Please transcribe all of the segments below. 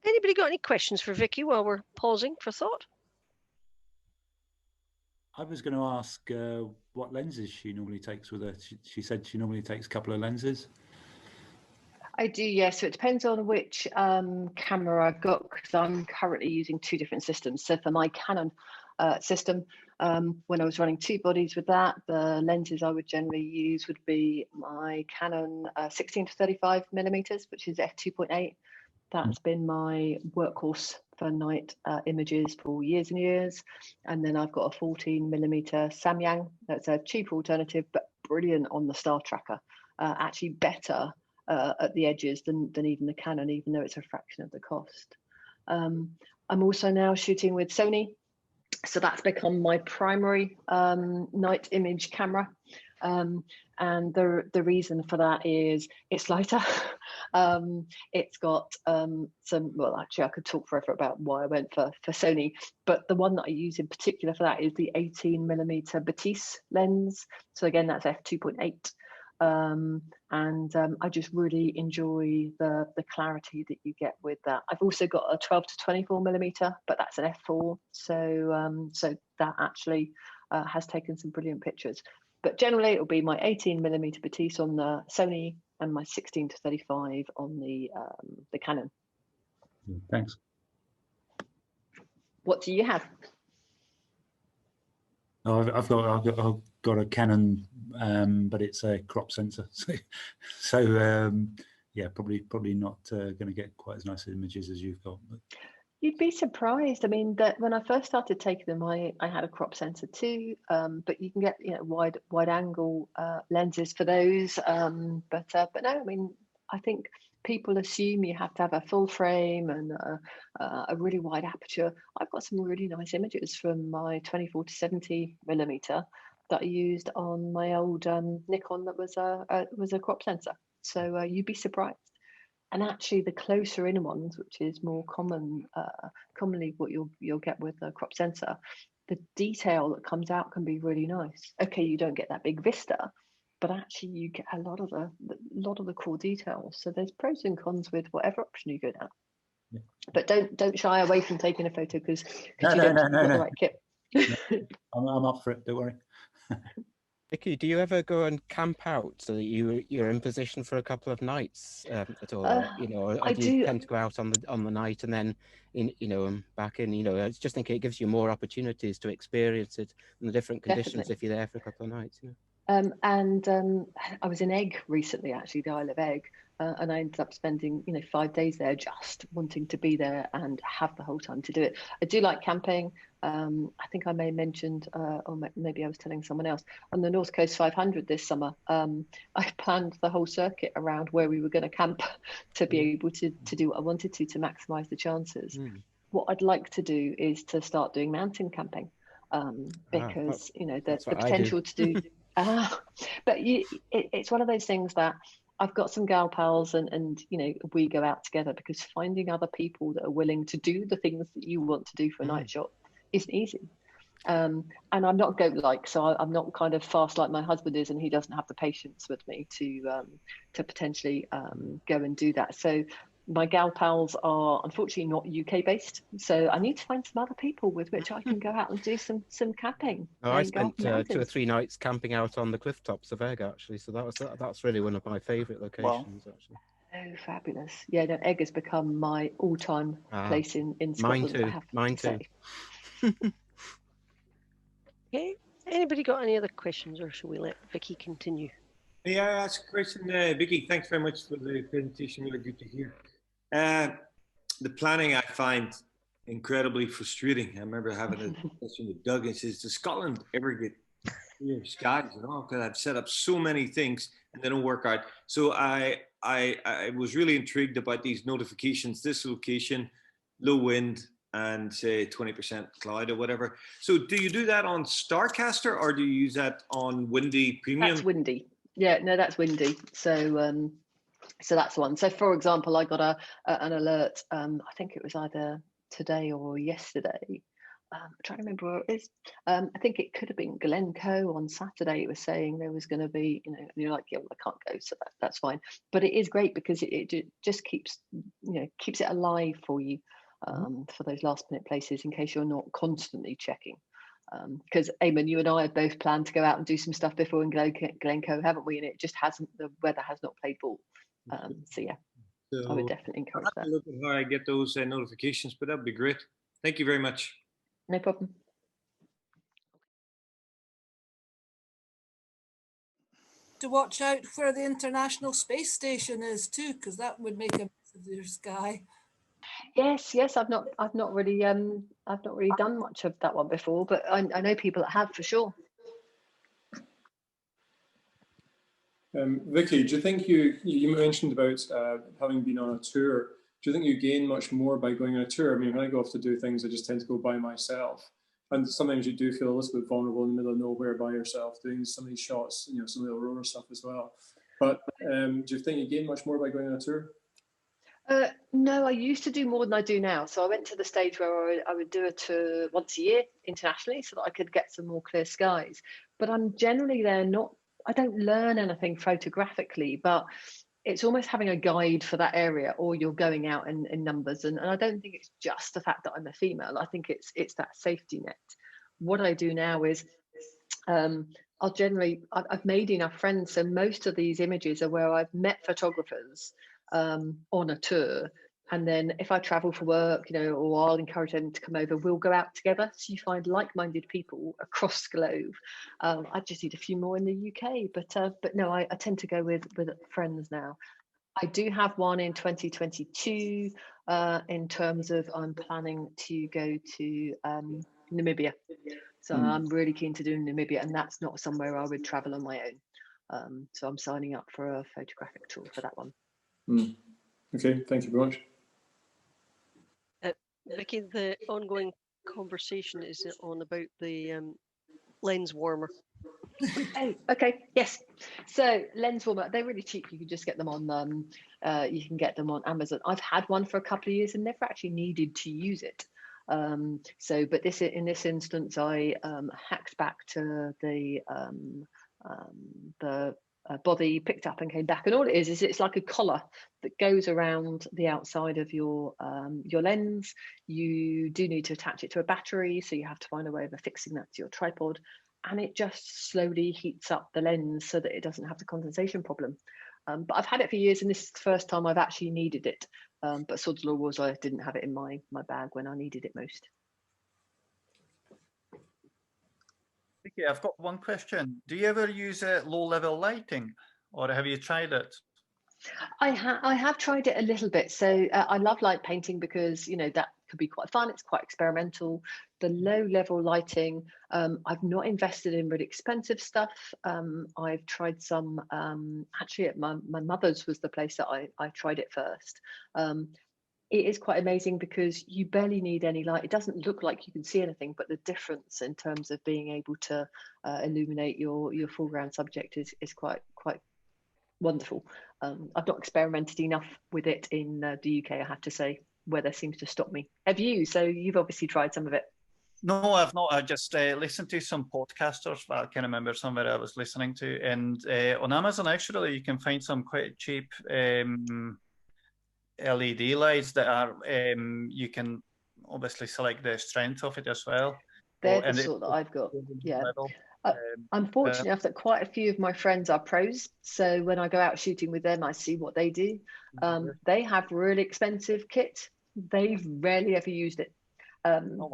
Anybody got any questions for Vikki while we're pausing for thought? I was going to ask what lenses she normally takes with her. She said she normally takes a couple of lenses. I do, yes. So it depends on which camera I've got, because I'm currently using two different systems. So for my Canon system, when I was running two bodies with that, the lenses I would generally use would be my Canon 16 to 35 millimeters, which is f2.8. That's been my workhorse for night images for years and years. And then I've got a 14 millimeter Samyang. That's a cheaper alternative, but brilliant on the star tracker. Actually better at the edges than even the Canon, even though it's a fraction of the cost. I'm also now shooting with Sony. So that's become my primary night image camera. And the reason for that is it's lighter. It's got some, well, actually I could talk forever about why I went for Sony, but the one that I use in particular for that is the 18 millimeter Batiste lens. So again, that's f2.8. I just really enjoy the clarity that you get with that. I've also got a 12 to 24 millimeter, but that's an f4. So that actually has taken some brilliant pictures. But generally, it'll be my 18 millimeter Batiste on the Sony and my 16 to 35 on the Canon. Thanks. What do you have? Oh, I've got a Canon, but it's a crop sensor. So yeah, probably not going to get quite as nice images as you've got. But. You'd be surprised. I mean, that when I first started taking them, I had a crop sensor too, but you can get wide angle lenses for those. But no, I mean, I think people assume you have to have a full frame and a really wide aperture. I've got some really nice images from my 24 to 70 millimeter that I used on my old Nikon that was a crop sensor. So you'd be surprised. And actually, the closer in ones, which is more commonly what you'll get with a crop sensor, the detail that comes out can be really nice. Okay, you don't get that big vista, but actually you get a lot of the core details. So there's pros and cons with whatever option you go down. Yeah. But don't shy away from taking a photo because you don't have the right kit. I'm up for it. Don't worry. Vikki, do you ever go and camp out so that you're in position for a couple of nights at all? Or do you tend to go out on the night and then back in? I just think it gives you more opportunities to experience it in the different conditions. Definitely. If you're there for a couple of nights. I was in Egg recently, actually, the Isle of Egg, and I ended up spending 5 days there, just wanting to be there and have the whole time to do it. I do like camping. I think I may have mentioned, or maybe I was telling someone else, on the North Coast 500 this summer, I planned the whole circuit around where we were going to camp to be able to do what I wanted to maximise the chances. What I'd like to do is to start doing mountain camping, because the potential to do. But it's one of those things that I've got some gal pals and we go out together, because finding other people that are willing to do the things that you want to do for a night shot isn't easy. And I'm not goat-like, so I'm not kind of fast like my husband is, and he doesn't have the patience with me to potentially go and do that. So my gal pals are unfortunately not UK based, so I need to find some other people with which I can go out and do some camping. Oh, I spent 2 or 3 nights camping out on the cliff tops of Egg, actually. So that's really one of my favourite locations, actually. Oh, fabulous! Yeah, no, Egg has become my all-time place in Scotland. Mine too. Okay. Anybody got any other questions, or shall we let Vikki continue? May I ask a question, Vikki? Thanks very much for the presentation. Really good to hear. The planning I find incredibly frustrating. I remember having a discussion with Doug, and he says, "Does Scotland ever get clear skies?" Because I've set up so many things and they don't work out. So I was really intrigued about these notifications. This location, low wind, and say 20% cloud or whatever. So do you do that on Starcaster, or do you use that on Windy Premium? That's Windy. Yeah, no, that's Windy. So that's one. So for example, I got an alert, I think it was either today or yesterday, I'm trying to remember where it is. I think it could have been Glencoe on Saturday. It was saying there was going to be, you know, and you're like, yeah, well, I can't go, so that's fine. But it is great because it just keeps, you know, keeps it alive for you for those last minute places in case you're not constantly checking. Because Eamon, you and I have both planned to go out and do some stuff before in Glencoe, haven't we? And it just hasn't. The weather has not played ball. So yeah, I would definitely encourage I'll that. have to look at how I get those notifications, but that'd be great. Thank you very much. No problem. To watch out where the International Space Station is too, because that would make a mess of your sky. Yes, I've not really done much of that one before, but I know people that have for sure. Vikki, do you think you mentioned about having been on a tour? Do you think you gain much more by going on a tour? I mean, when I go off to do things, I just tend to go by myself, and sometimes you do feel a little bit vulnerable in the middle of nowhere by yourself doing some of these shots, you know, some of the aurora stuff as well. But do you think you gain much more by going on a tour? No, I used to do more than I do now. So I went to the stage where I would do a tour once a year internationally so that I could get some more clear skies. But I'm generally there not, I don't learn anything photographically, but it's almost having a guide for that area, or you're going out in numbers. And I don't think it's just the fact that I'm a female. I think it's that safety net. What I do now is I've made enough friends. So most of these images are where I've met photographers on a tour, and then if I travel for work, you know, or I'll encourage them to come over, we'll go out together. So you find like-minded people across the globe. I just need a few more in the UK, but no, I tend to go with friends now. I do have one in 2022 in terms of I'm planning to go to Namibia. So I'm really keen to do Namibia, and that's not somewhere I would travel on my own. So I'm signing up for a photographic tour for that one. Okay, thank you very much. Vikki, the ongoing conversation is on about the lens warmer. Oh, okay, yes. So lens warmer, they're really cheap. You can just get them on. You can get them on Amazon. I've had one for a couple of years and never actually needed to use it. But in this instance, I hacked back to the body, picked up and came back, and all it is it's like a collar that goes around the outside of your lens. You do need to attach it to a battery, so you have to find a way of affixing that to your tripod, and it just slowly heats up the lens so that it doesn't have the condensation problem. But I've had it for years, and this is the first time I've actually needed it. But sod's law was I didn't have it in my bag when I needed it most. Okay, I've got one question. Do you ever use low-level lighting, or have you tried it? I have tried it a little bit. So I love light painting because, you know, that could be quite fun. It's quite experimental. The low-level lighting, I've not invested in really expensive stuff. I've tried some, actually at my mother's was the place that I tried it first. It is quite amazing because you barely need any light. It doesn't look like you can see anything, but the difference in terms of being able to illuminate your foreground subject is quite wonderful. I've not experimented enough with it in the UK, I have to say. Weather seems to stop me. Have you? So you've obviously tried some of it. No, I've not. I just listened to some podcasters. I can't remember somewhere I was listening to, and on Amazon actually you can find some quite cheap LED lights that are you can obviously select the strength of it as well. They're the sort that I've got. Yeah. I'm fortunate enough that quite a few of my friends are pros. So when I go out shooting with them, I see what they do. They have really expensive kit. They've rarely ever used it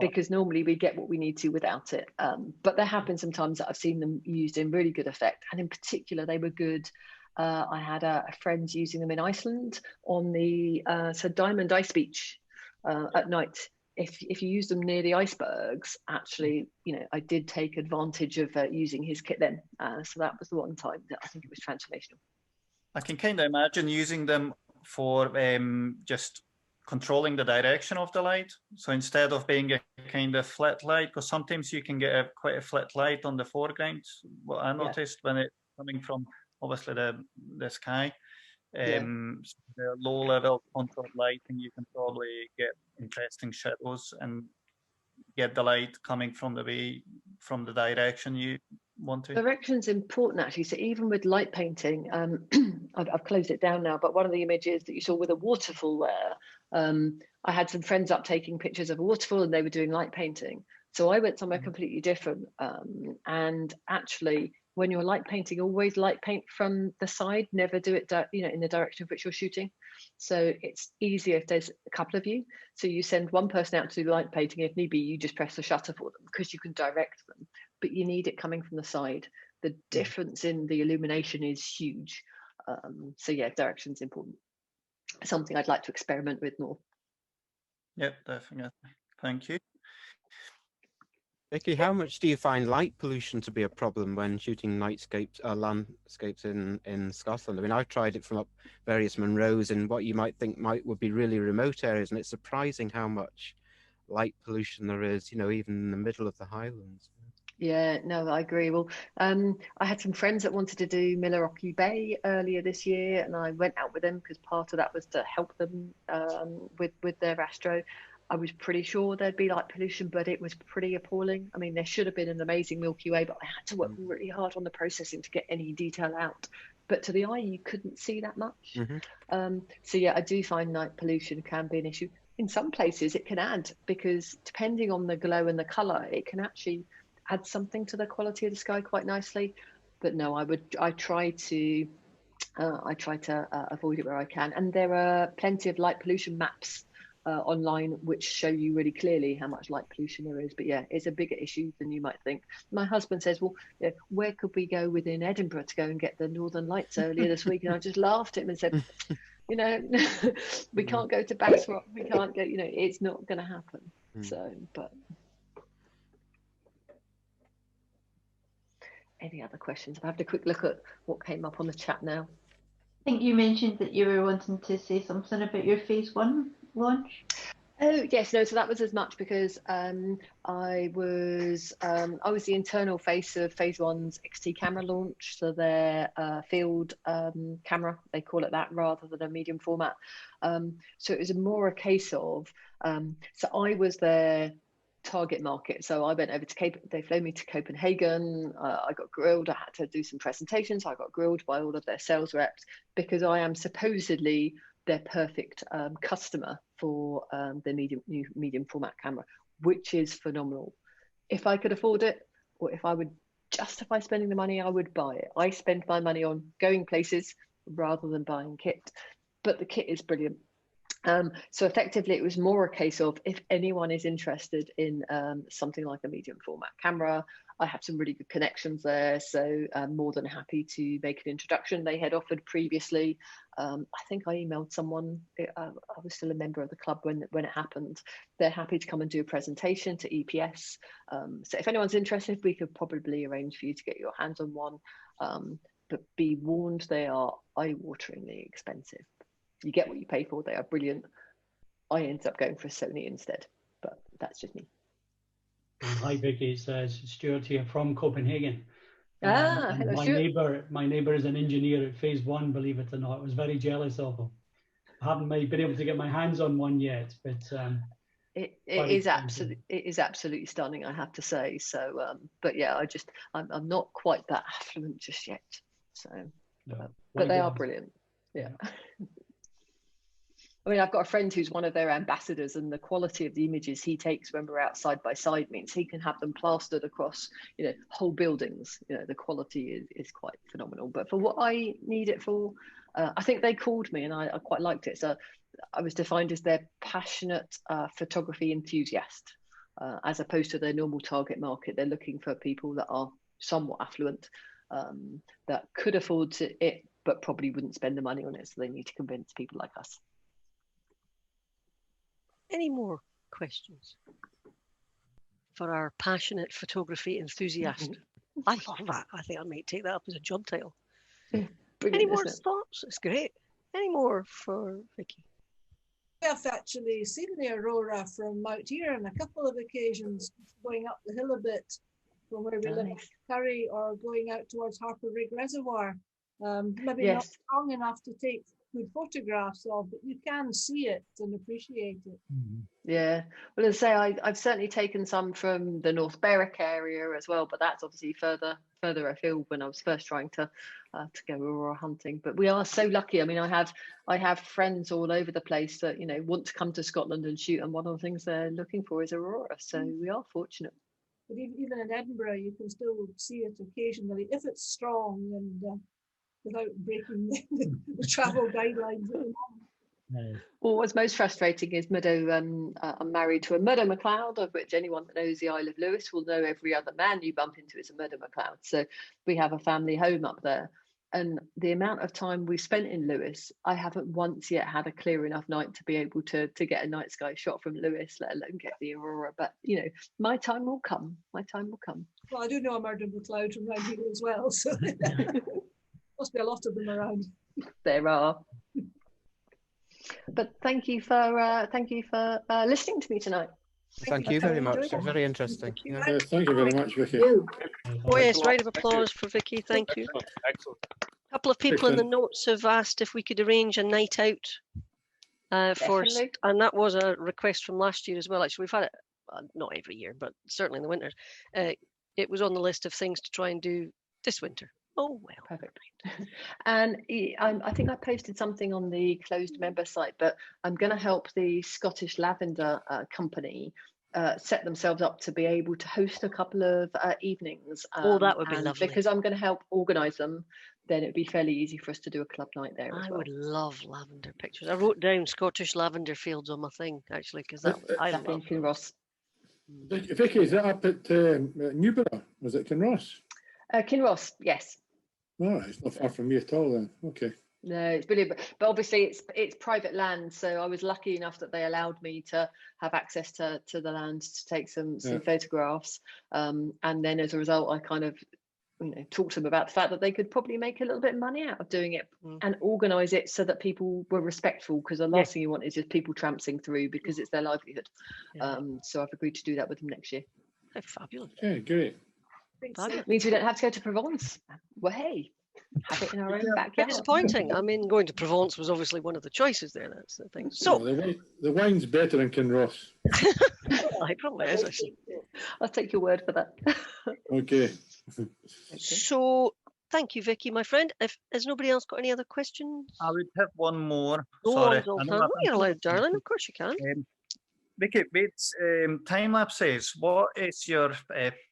because normally we get what we need to without it. But there have been some times that I've seen them used in really good effect. And in particular, they were good. I had a friend using them in Iceland on the Diamond Ice Beach at night. If you use them near the icebergs, actually, you know, I did take advantage of using his kit then. So that was the one time that I think it was transformational. I can kind of imagine using them for just controlling the direction of the light. So instead of being a kind of flat light, because sometimes you can get quite a flat light on the foreground. What I noticed when it's coming from obviously the sky. So the low level contour lighting, you can probably get interesting shadows and get the light coming from the direction you want to. Direction's important actually. So even with light painting, I've closed it down now, but one of the images that you saw with a waterfall there, I had some friends up taking pictures of a waterfall and they were doing light painting. So I went somewhere completely different. And actually, when you're light painting, always light paint from the side, never do it in the direction of which you're shooting. So it's easier if there's a couple of you. So you send one person out to do light painting. If need be, you just press the shutter for them because you can direct them. But you need it coming from the side. The difference in the illumination is huge. So yeah, direction's important. Something I'd like to experiment with more. Yep, definitely. Thank you. Vikki, how much do you find light pollution to be a problem when shooting nightscapes, landscapes in Scotland? I mean, I've tried it from up various Munros in what you might think would be really remote areas, and it's surprising how much light pollution there is, you know, even in the middle of the Highlands. Yeah, no, I agree. Well, I had some friends that wanted to do Millerockie Bay earlier this year, and I went out with them because part of that was to help them with their astro. I was pretty sure there'd be light pollution, but it was pretty appalling. I mean, there should have been an amazing Milky Way, but I had to work really hard on the processing to get any detail out. But to the eye, you couldn't see that much. So yeah, I do find night pollution can be an issue. In some places, it can add, because depending on the glow and the colour, it can actually add something to the quality of the sky quite nicely. But no, I try to avoid it where I can. And there are plenty of light pollution maps online which show you really clearly how much light pollution there is. But yeah, it's a bigger issue than you might think. My husband says, well, yeah, where could we go within Edinburgh to go and get the Northern Lights earlier this week? And I just laughed at him and said, you know, we can't go to Bassrock, we can't go, you know, it's not going to happen. So, but any other questions? I've had a quick look at what came up on the chat now. I think you mentioned that you were wanting to say something about your phase 1 launch. Oh yes, no. So that was as much because I was the internal face of phase 1's XT camera launch. So their field camera, they call it that, rather than a medium format. So it was more a case of so I was their target market. So I went over to they flew me to Copenhagen. I got grilled. I had to do some presentations. I got grilled by all of their sales reps because I am supposedly their perfect customer for their medium format camera, which is phenomenal. If I could afford it, or if I would justify spending the money, I would buy it. I spend my money on going places rather than buying kit, but the kit is brilliant. So effectively, it was more a case of if anyone is interested in something like a medium format camera, I have some really good connections there, so I'm more than happy to make an introduction. They had offered previously. I think I emailed someone. I was still a member of the club when it happened. They're happy to come and do a presentation to EPS. So if anyone's interested, we could probably arrange for you to get your hands on one. But be warned, they are eye-wateringly expensive. You get what you pay for. They are brilliant. I ended up going for a Sony instead, but that's just me. Hi Vikki, it's Stuart here from Copenhagen. Hello, my neighbour is an engineer at phase 1, believe it or not. I was very jealous of him. I haven't been able to get my hands on one yet, but it is absolutely stunning, I have to say. So, but yeah, I'm not quite that affluent just yet. So, no, but they are brilliant. Yeah. I mean, I've got a friend who's one of their ambassadors, and the quality of the images he takes when we're out side by side means he can have them plastered across, you know, whole buildings. You know, the quality is quite phenomenal. But for what I need it for, I think they called me, and I quite liked it. So I was defined as their passionate photography enthusiast, as opposed to their normal target market. They're looking for people that are somewhat affluent, that could afford it, but probably wouldn't spend the money on it. So they need to convince people like us. Any more questions for our passionate photography enthusiast? I love that. I think I might take that up as a job title. Any more thoughts? It's great. Any more for Vikki? I've actually seen the aurora from out here on a couple of occasions, going up the hill a bit from where we live in Curry, or going out towards Harper Rig Reservoir. Maybe not strong enough to take good photographs of, but you can see it and appreciate it. Yeah, well, as I say, I've certainly taken some from the North Berwick area as well, but that's obviously further afield when I was first trying to go aurora hunting. But we are so lucky. I mean, I have friends all over the place that, you know, want to come to Scotland and shoot, and one of the things they're looking for is aurora. So we are fortunate. But even in Edinburgh, you can still see it occasionally if it's strong and without breaking the travel guidelines. Well, what's most frustrating is Meadow. I'm married to a Meadow Macleod, of which anyone that knows the Isle of Lewis will know every other man you bump into is a Meadow Macleod. So we have a family home up there. And the amount of time we've spent in Lewis, I haven't once yet had a clear enough night to be able to get a night sky shot from Lewis, let alone get the aurora. But, you know, my time will come. My time will come. Well, I do know a Meadow Macleod from around here as well. So must be a lot of them around. There are. But thank you for listening to me tonight. Thank you very much. It's very interesting. Thank you very much, Vikki. Oh yes, round of applause for Vikki. Thank you. Excellent. A couple of people in the notes have asked if we could arrange a night out and that was a request from last year as well. Actually, we've had it not every year, but certainly in the winters. It was on the list of things to try and do this winter. Oh well, perfect. And I think I posted something on the closed member site, but I'm going to help the Scottish Lavender Company set themselves up to be able to host a couple of evenings. Oh, that would be lovely. Because I'm going to help organise them, then it'd be fairly easy for us to do a club night there as well. I would love lavender pictures. I wrote down Scottish lavender fields on my thing actually, because I love Kinross. Vikki, is that up at Newborough? Was it Kinross? Kinross, yes. Oh, it's not far from me at all then. Okay. No, it's brilliant, but obviously it's private land, so I was lucky enough that they allowed me to have access to the land to take some photographs, and then as a result, I kind of, you know, talked to them about the fact that they could probably make a little bit of money out of doing it and organise it so that people were respectful, because the last thing you want is just people trampsing through because it's their livelihood. So I've agreed to do that with them next year. Oh, fabulous. Yeah, great. It means we don't have to go to Provence. Well, hey, have it in our own backyard. Disappointing. I mean, going to Provence was obviously one of the choices there. That's the thing. So the wine's better in Kinross. It probably is, actually. I'll take your word for that. Okay. So thank you, Vikki, my friend. Has nobody else got any other questions? I would have one more. Sorry. You're allowed, darling. Of course you can. Vikki, time lapses. What is your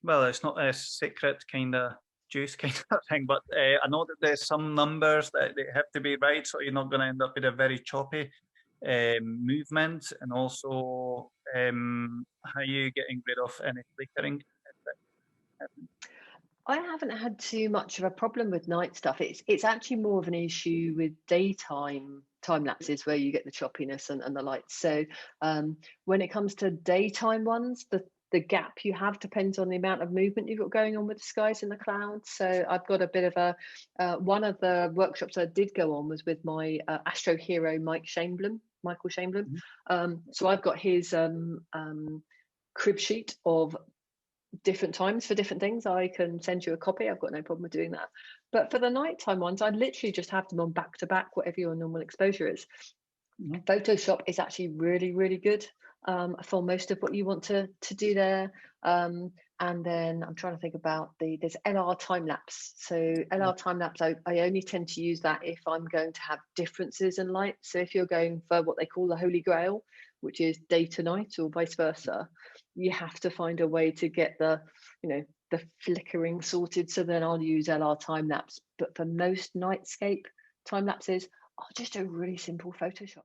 well? It's not a secret kind of juice kind of thing, but I know that there's some numbers that they have to be right, so you're not going to end up with a very choppy movement, and also how are you getting rid of any flickering? I haven't had too much of a problem with night stuff. It's actually more of an issue with daytime time lapses where you get the choppiness and the lights. So when it comes to daytime ones, the gap you have depends on the amount of movement you've got going on with the skies and the clouds. So I've got a bit of a one of the workshops I did go on was with my astro hero Michael Shainblum. So I've got his crib sheet of different times for different things. I can send you a copy. I've got no problem with doing that. But for the nighttime ones, I'd literally just have them on back to back, whatever your normal exposure is. Photoshop is actually really, really good for most of what you want to do there. And then I'm trying to think about there's LR time lapse. So LR time lapse, I only tend to use that if I'm going to have differences in light. So if you're going for what they call the Holy Grail, which is day to night or vice versa, you have to find a way to get the flickering sorted. So then I'll use LR time lapse. But for most nightscape time lapses, I'll just do really simple Photoshop.